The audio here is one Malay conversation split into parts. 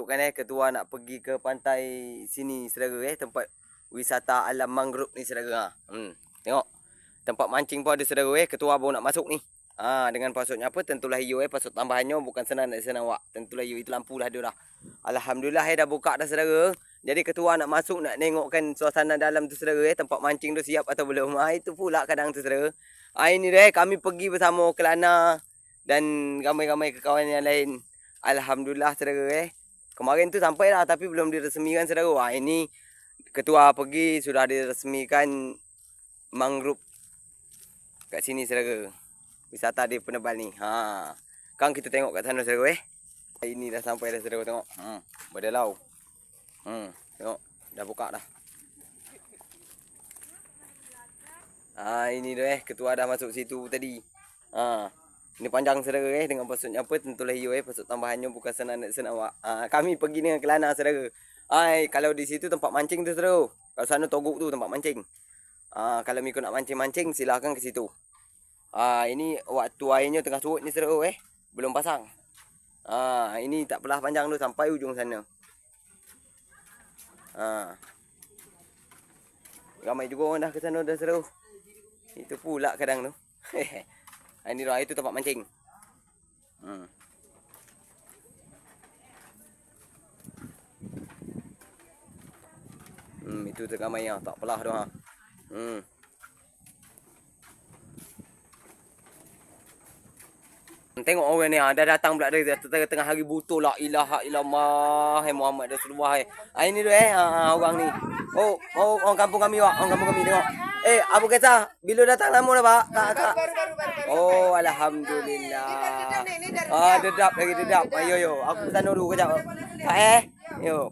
tengokkan ketua nak pergi ke pantai sini saudara tempat wisata alam mangrove ni saudara. Tengok. Tempat mancing pun ada saudara ketua baru nak masuk ni. Dengan pasutnya apa? Tentulah hiu pasut tambahannya bukan senang nak senang awak. Tentulah hiu itu lampu dah ada dah. Alhamdulillah dah buka dah saudara. Jadi ketua nak masuk nak tengokkan suasana dalam tu saudara tempat mancing tu siap atau belum. Itu pula kadang tu saudara. Ini dia kami pergi bersama Kelana dan ramai-ramai kawan yang lain. Alhamdulillah saudara Kemarin tu sampai dah tapi belum diresmikan saudara. Ini ketua pergi sudah diresmikan mangrove kat sini saudara. Wisata di Penebal ni. Kan kita tengok kat sana saudara Ini dah sampai dah saudara tengok. Berdelau. Tengok dah buka dah. Ini dia ketua dah masuk situ tadi. Ini panjang saudara dengan pasutnya apa? Tentulah hiu pasut tambahannya bukan senang nak senang awak. Kami pergi dengan Kelana saudara. Kalau di situ tempat mancing tu saudara. Kalau sana Togok tu tempat mancing. Kalau mikir nak mancing-mancing silakan ke situ. Ini waktu airnya tengah surut ni saudara belum pasang. Ini tak belah panjang tu sampai ujung sana. Ramai juga orang dah ke sana dah saudara. Itu pula kadang tu. Ini dah itu tempat mancing. Itu ramai tak belah tu Tengok orang ni dah datang pula dari tengah hari butuh la ilaha illallah Muhammad Rasulullah. Ini tu orang ni. Orang kampung kami wak, orang kampung kami tengok. Apa kata? Bila datang lama dah pak? Kak. Alhamdulillah. Dedap lagi dedap. Yo. Aku ke sana dulu kejap. Kak yo.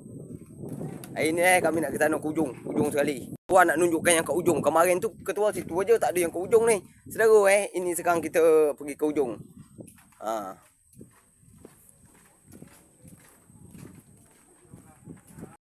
Ini kami nak ke sana ke ujung sekali. Ketua nak nunjukkan yang ke ujung. Kemarin tu ketua situ aja tak ada yang ke ujung ni. Saudara ini sekarang kita pergi ke ujung.